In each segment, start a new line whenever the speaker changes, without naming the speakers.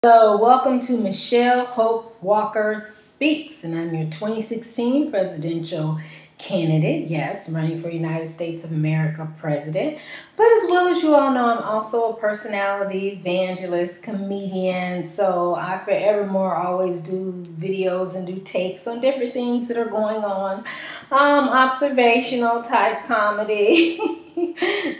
Hello, welcome to Michelle Hope Walker Speaks, and I'm your 2016 presidential candidate. Yes, I'm running for United States of America president. But as well as you all know, I'm also a personality, evangelist, comedian. So I forevermore always do videos and do takes on different things that are going on. Observational type comedy.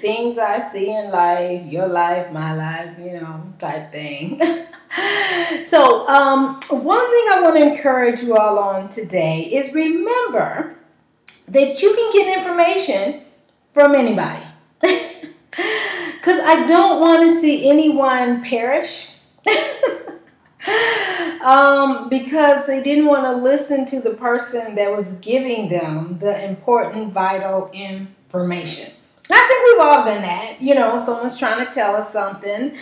Things I see in life, your life, my life, type thing. So, one thing I want to encourage you all on today is remember that you can get information from anybody. Because I don't want to see anyone perish because they didn't want to listen to the person that was giving them the important, vital information. I think we've all done that. Someone's trying to tell us something,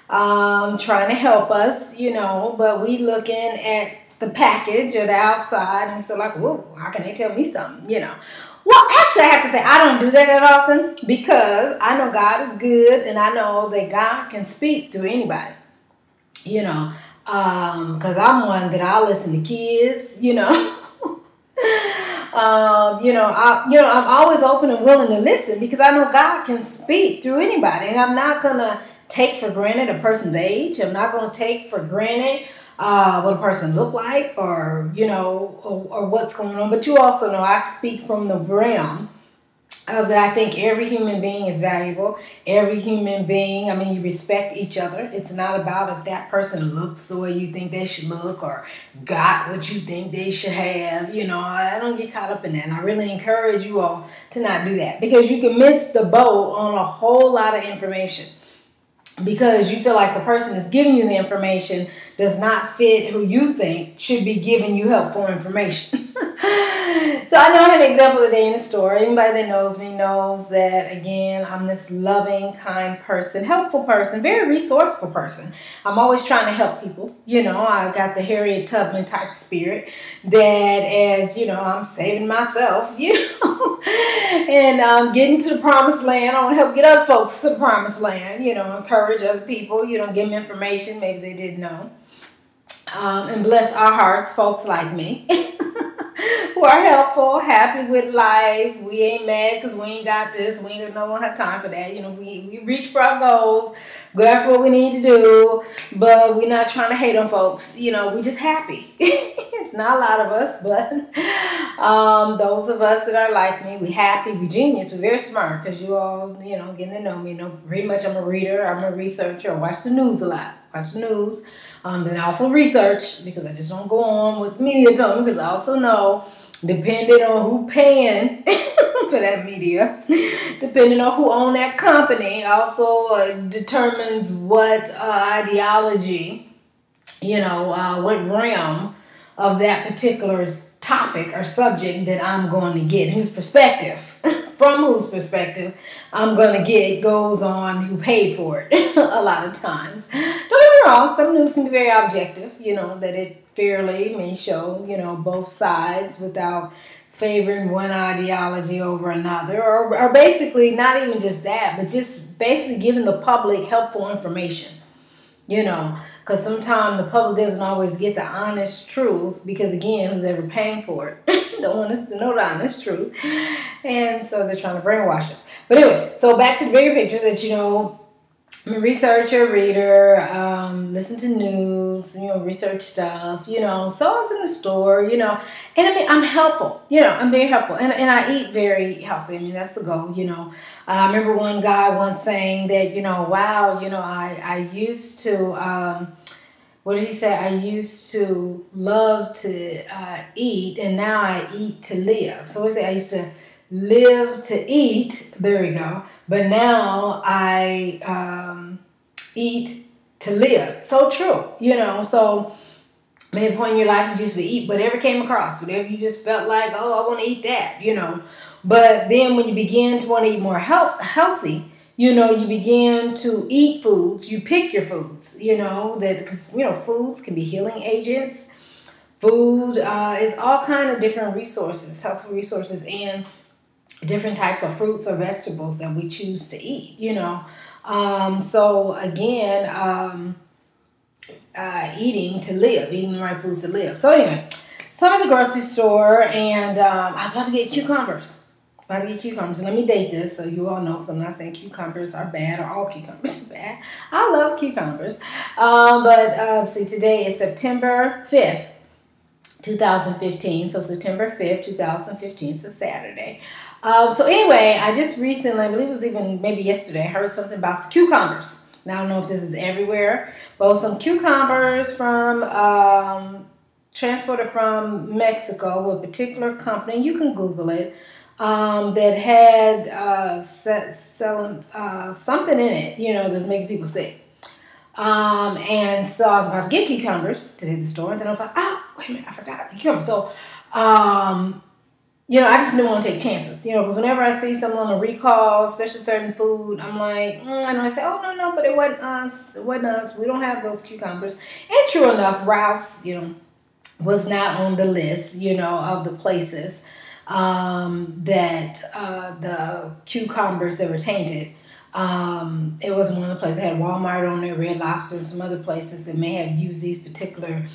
trying to help us, but we looking at the package or the outside and so like, whoa, how can they tell me something, Well, actually, I have to say I don't do that that often because I know God is good and I know that God can speak to anybody, because I'm one that I listen to kids, I'm always open and willing to listen because I know God can speak through anybody. And I'm not going to take for granted a person's age. I'm not going to take for granted what a person look like or what's going on. But you also know I speak from the realm of that I think every human being is valuable. Every human being, you respect each other. It's not about if that person looks the way you think they should look or got what you think they should have. I don't get caught up in that. And I really encourage you all to not do that because you can miss the boat on a whole lot of information because you feel like the person that's giving you the information does not fit who you think should be giving you helpful information. So I know I had an example today in the store. Anybody that knows me knows that, again, I'm this loving, kind person, helpful person, very resourceful person. I'm always trying to help people. I got the Harriet Tubman type spirit that as, I'm saving myself, and getting to the promised land. I want to help get other folks to the promised land, encourage other people, give them information maybe they didn't know. And bless our hearts, folks like me. Who are helpful, happy with life. We ain't mad because we ain't got this. We ain't no one have time for that. We reach for our goals, go after what we need to do, but we're not trying to hate on folks. We just happy. It's not a lot of us, but those of us that are like me, we happy, we genius, we're very smart because you all, getting to know me. Pretty much I'm a reader, I'm a researcher, I watch the news a lot. Watch the news. And I also research because I just don't go on with media talk because I also know, depending on who paying for that media, depending on who own that company, also determines what ideology, what realm of that particular topic or subject that I'm going to get, whose perspective, from whose perspective I'm going to get goes on who paid for it a lot of times. Don't get me wrong, some news can be very objective, that it fairly may show, both sides without favoring one ideology over another, or basically not even just that, but just basically giving the public helpful information, because sometimes the public doesn't always get the honest truth because, again, who's ever paying for it don't want us to know the honest truth, and so they're trying to brainwash us. But anyway, so back to the bigger picture that, I'm a researcher, reader, listen to news, research stuff, so I was in the store, and I'm helpful, I'm very helpful, and I eat very healthy. That's the goal, I remember one guy once saying that, wow, I used to, what did he say? I used to love to eat, and now I eat to live. So what did he say? I used to live to eat, there we go, but now I eat to live. So true, so maybe a point in your life you just would eat whatever came across, whatever you just felt like, oh, I want to eat that, but then when you begin to want to eat more healthy, you begin to eat foods, you pick your foods, because foods can be healing agents. Food is all kind of different resources, helpful resources, and different types of fruits or vegetables that we choose to eat, So again, eating the right foods to live. So anyway, so I'm at the grocery store, and I was about to get cucumbers. And let me date this so you all know, because I'm not saying cucumbers are bad or all cucumbers are bad. I love cucumbers. See, today is September 5th, 2015. So September 5th, 2015. It's a Saturday. So anyway, I just recently, I believe it was even maybe yesterday, I heard something about the cucumbers. Now, I don't know if this is everywhere, but some cucumbers from transported from Mexico with a particular company. You can Google it. That had selling something in it, that's making people sick. And so I was about to get cucumbers to the store, and then I was like, oh, wait a minute, I forgot the cucumbers. So, I just didn't want to take chances, because whenever I see someone on a recall, especially certain food, I'm like, I know I say, oh, no, but it wasn't us. It wasn't us. We don't have those cucumbers. And true enough, Ralph's, was not on the list, of the places that the cucumbers that were tainted. It wasn't one of the places. It had Walmart on there, Red Lobster, and some other places that may have used these particular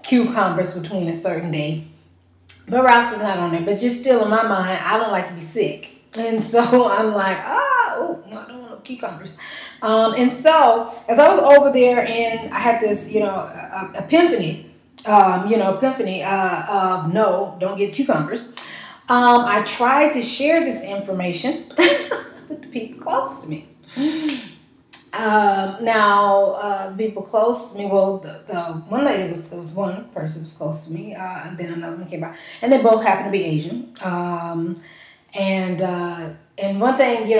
cucumbers between a certain day. But Ralph's was not on there. But just still in my mind, I don't like to be sick. And so I'm like, no, I don't want no cucumbers. And so as I was over there, and I had this, epiphany, of no, don't get cucumbers. I tried to share this information with the people close to me. People close to me, well, the one lady there was one person was close to me, and then another one came by, and they both happen to be Asian. And one thing,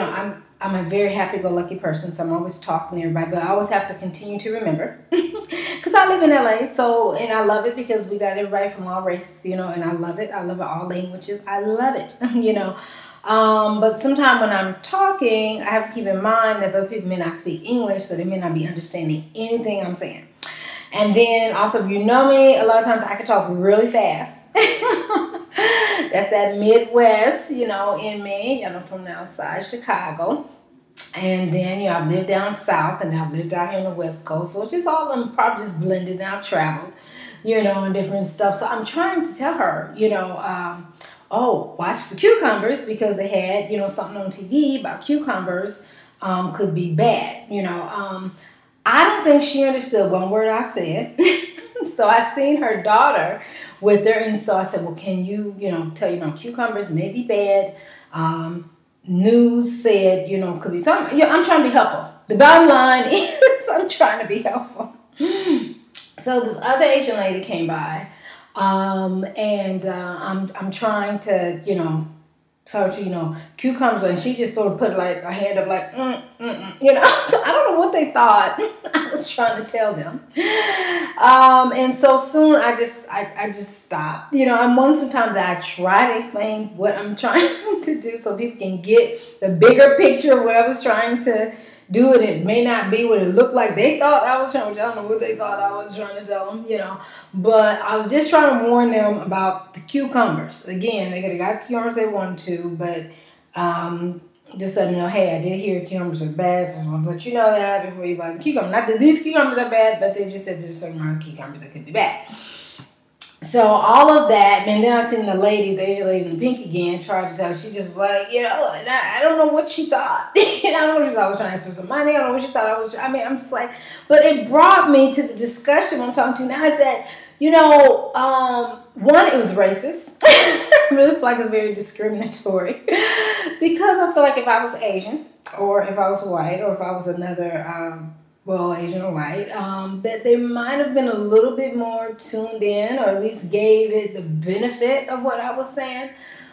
I'm a very happy-go-lucky person, so I'm always talking to everybody, but I always have to continue to remember, because I live in LA, and I love it because we got everybody from all races, and I love it. I love it, all languages. I love it, But sometimes when I'm talking, I have to keep in mind that other people may not speak English, so they may not be understanding anything I'm saying. And then also, if you know me, a lot of times I can talk really fast. That's that Midwest, in me. I'm from outside Chicago. And then, I've lived down south, and I've lived out here on the West Coast. So it's just all of them probably just blended, and I've traveled, and different stuff. So I'm trying to tell her, watch the cucumbers, because they had, something on TV about cucumbers could be bad, I don't think she understood one word I said. So I seen her daughter with her, and so I said, well, can you, tell, cucumbers may be bad. News said, could be something. I'm trying to be helpful. The bottom line is I'm trying to be helpful. So this other Asian lady came by, and I'm trying to, tell her, cucumbers, and she just sort of put like a hand up, like, So I don't know what they thought I was trying to tell them. And so soon I just stopped. And once sometimes I try to explain what I'm trying to do so people can get the bigger picture of what I was trying to do, and it may not be what it looked like they thought I was trying to tell them, I don't know what they thought I was trying to tell them, But I was just trying to warn them about the cucumbers. Again, they could have got the cucumbers they wanted to, but just let them know, hey, I did hear cucumbers are bad, so I want to let you know that before you buy the cucumbers. Not that these cucumbers are bad, but they just said there's a certain amount of cucumbers that could be bad. So all of that, and then I seen the Asian lady in the pink again, tried to tell her. She just was like, and I don't know what she thought. I don't know what she thought I was trying to ask for some money. I don't know what she thought I was. I'm just like, but it brought me to the discussion I'm talking to now. I said, one, it was racist. I really feel like it's very discriminatory because I feel like if I was Asian, or if I was white, or if I was another Asian or white, that they might have been a little bit more tuned in, or at least gave it the benefit of what I was saying.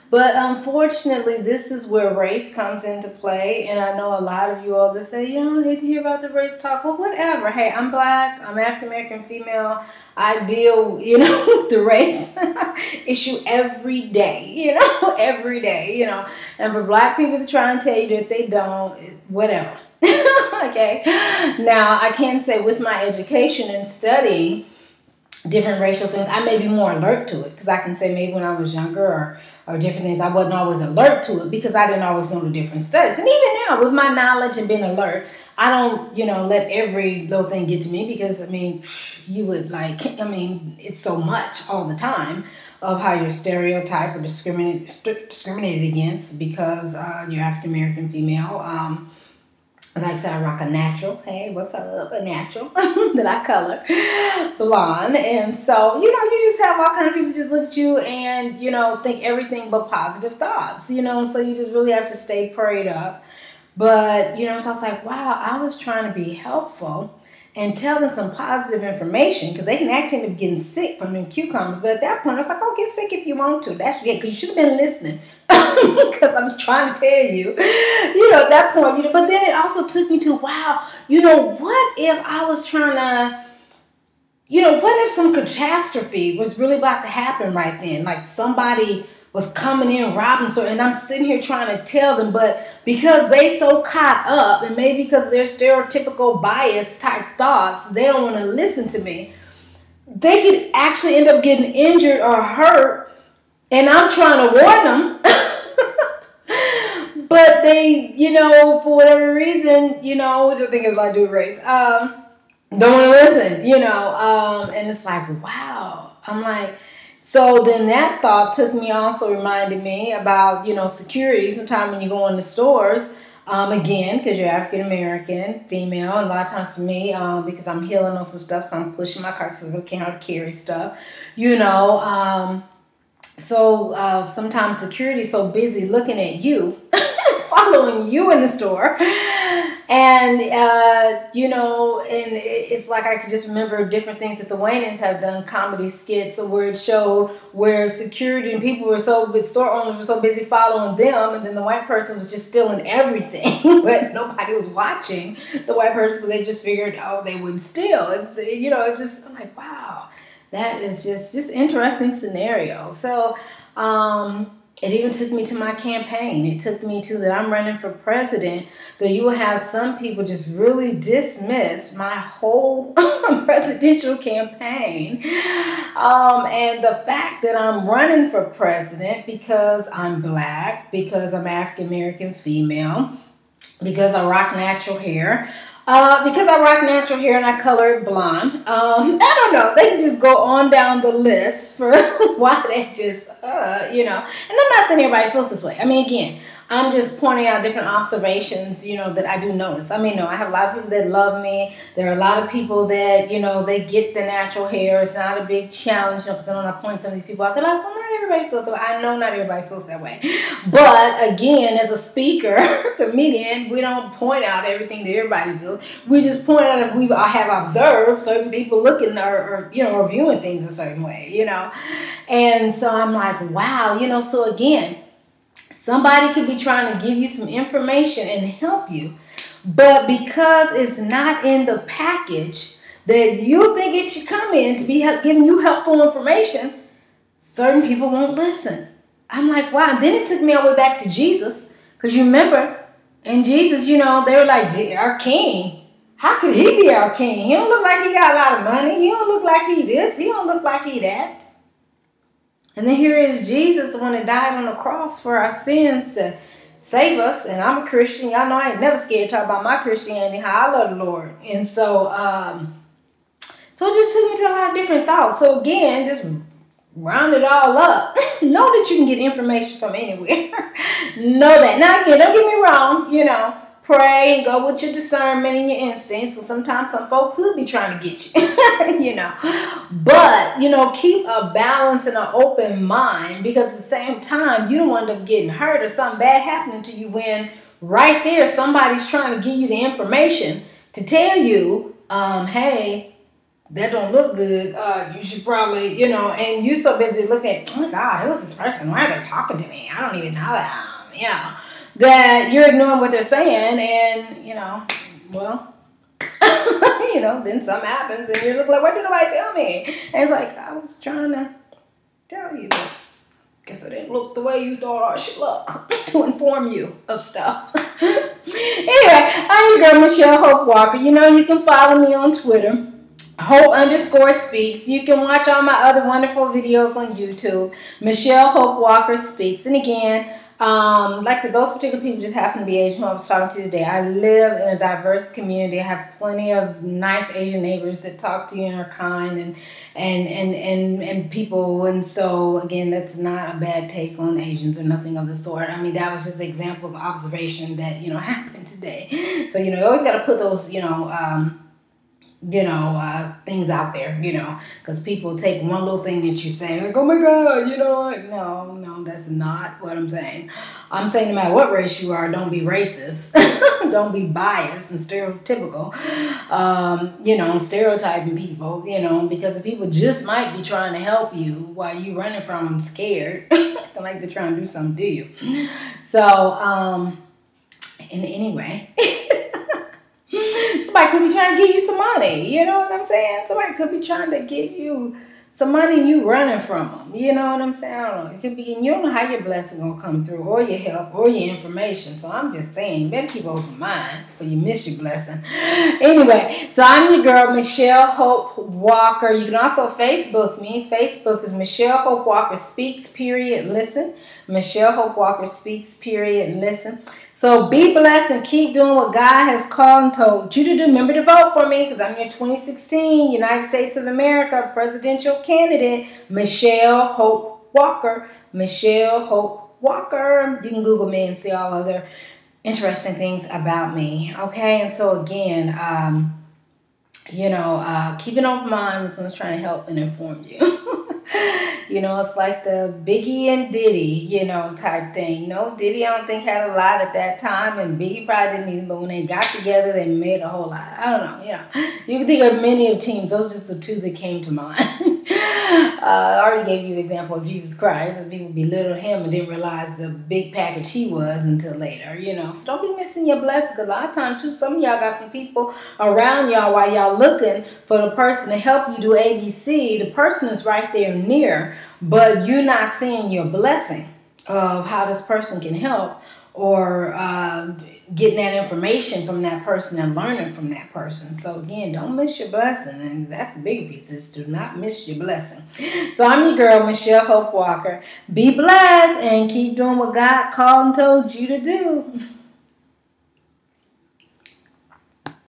But unfortunately, this is where race comes into play. And I know a lot of you all that say, I hate to hear about the race talk. Well, whatever. Hey, I'm black. I'm African-American female. I deal, with the race issue every day, every day, And for black people to try and tell you that they don't, whatever. Okay. Now, I can say with my education and studying, different racial things, I may be more alert to it because I can say maybe when I was younger or different things, I wasn't always alert to it because I didn't always know the different studies. And even now, with my knowledge and being alert, I don't, let every little thing get to me because, you would it's so much all the time of how you're stereotyped or discriminated against because you're African American female. Like I said, I rock a natural. Hey, what's up? A natural that I color blonde. And so, you just have all kind of people just look at you and, think everything but positive thoughts, so you just really have to stay prayed up. But, so I was like, wow, I was trying to be helpful and tell them some positive information because they can actually end up getting sick from them cucumbers. But at that point, I was like, oh, get sick if you want to. That's because you should have been listening because I was trying to tell you, at that point, but then it also took me to, wow, what if I was trying to, what if some catastrophe was really about to happen right then? Like somebody was coming in robbing, and I'm sitting here trying to tell them, but because they so caught up and maybe because they're stereotypical bias type thoughts, they don't want to listen to me. They could actually end up getting injured or hurt, and I'm trying to warn them. But they, for whatever reason, which I think is like do race, don't want to listen, and it's like, wow. I'm like, so then that thought also reminded me about, security. Sometimes when you go in the stores, again, because you're African American, female, and a lot of times for me, because I'm healing on some stuff, so I'm pushing my cart because I can't carry stuff, so sometimes security is so busy looking at you, following you in the store. And, and it's like I can just remember different things that the Wayans have done, comedy skits where it showed where security and people store owners were so busy following them, and then the white person was just stealing everything, but nobody was watching the white person because they just figured, oh, they wouldn't steal. It's, I'm like, wow, that is just interesting scenario. So, it even took me to my campaign. It took me to that I'm running for president, that you will have some people just really dismiss my whole presidential campaign. And the fact that I'm running for president because I'm black, because I'm African American female, because I rock natural hair, because I rock natural hair and I color it blonde. I don't know. They can just go on down the list for why they just, And I'm not saying everybody feels this way. Again, I'm just pointing out different observations, that I do notice. I have a lot of people that love me. There are a lot of people that, they get the natural hair. It's not a big challenge, because I don't want to point some of these people out. They're like, well, not everybody feels that way. I know not everybody feels that way. But again, as a speaker, comedian, we don't point out everything that everybody feels. We just point out if we have observed certain people looking or viewing things a certain way, And so I'm like, wow, so again, somebody could be trying to give you some information and help you, but because it's not in the package that you think it should come in to be giving you helpful information, certain people won't listen. I'm like, wow. And then it took me all the way back to Jesus, because you remember, in Jesus, they were like, our king. How could he be our king? He don't look like he got a lot of money. He don't look like he this. He don't look like he that. And then here is Jesus, the one that died on the cross for our sins to save us. And I'm a Christian. Y'all know I ain't never scared to talk about my Christianity, how I love the Lord. And so, so it just took me to a lot of different thoughts. So again, just round it all up. Know that you can get information from anywhere. Know that. Now again, don't get me wrong, pray and go with your discernment and your instincts. So sometimes some folks could be trying to get you, But, keep a balance and an open mind, because at the same time, you don't end up getting hurt or something bad happening to you when right there somebody's trying to give you the information to tell you, hey, that don't look good. You should probably, and you're so busy looking at, oh my God, who is this person? Why are they talking to me? I don't even know that. That you're ignoring what they're saying, and then something happens and you look like, why did nobody tell me? And it's like, I was trying to tell you, but guess I didn't look the way you thought I should look to inform you of stuff. Anyway, I'm your girl, Michelle Hope Walker. You can follow me on Twitter. Hope underscore speaks. You can watch all my other wonderful videos on YouTube. Michelle Hope Walker speaks. And again, like I said, those particular people just happen to be Asian who I was talking to today. I live in a diverse community. I have plenty of nice Asian neighbors that talk to you and are kind and people. And so again, that's not a bad take on Asians or nothing of the sort. I mean, that was just an example of observation that, happened today. So, you always got to put those, things out there, because people take one little thing that you say, like, oh my God, no, that's not what I'm saying. I'm saying no matter what race you are, don't be racist. Don't be biased and stereotypical, stereotyping people, because the people just might be trying to help you while you running from them scared, like they're trying to do something to you. So, and anyway, somebody could be trying to give you some money. You know what I'm saying? Somebody could be trying to give you some money and you running from them. You know what I'm saying? I don't know. It could be, and you don't know how your blessing gonna come through, or your help, or your information. So I'm just saying, you better keep open mind, for you miss your blessing. Anyway, so I'm your girl, Michelle Hope Walker. You can also Facebook me. Facebook is Michelle Hope Walker Speaks, period, listen. Michelle Hope Walker Speaks, period, listen. So be blessed and keep doing what God has called and told you to do. Remember to vote for me, because I'm your 2016 United States of America presidential candidate, Michelle Hope Walker. Michelle Hope Walker. You can Google me and see all other interesting things about me. Okay, and so again, keep an open mind when someone's trying to help and inform you. It's like the Biggie and Diddy, type thing. Diddy I don't think had a lot at that time, and Biggie probably didn't either, but when they got together, they made a whole lot. I don't know, You can think of many of teams. Those are just the two that came to mind. I already gave you the example of Jesus Christ, and people belittled him and didn't realize the big package he was until later, So don't be missing your blessings. A lot of times, too, some of y'all got some people around y'all while y'all looking for the person to help you do ABC. The person is right there near, but you're not seeing your blessing of how this person can help, or getting that information from that person and learning from that person. So again, don't miss your blessing, and that's the bigger piece, is do not miss your blessing. So I'm your girl, Michelle Hope Walker. Be blessed and keep doing what God called and told you to do.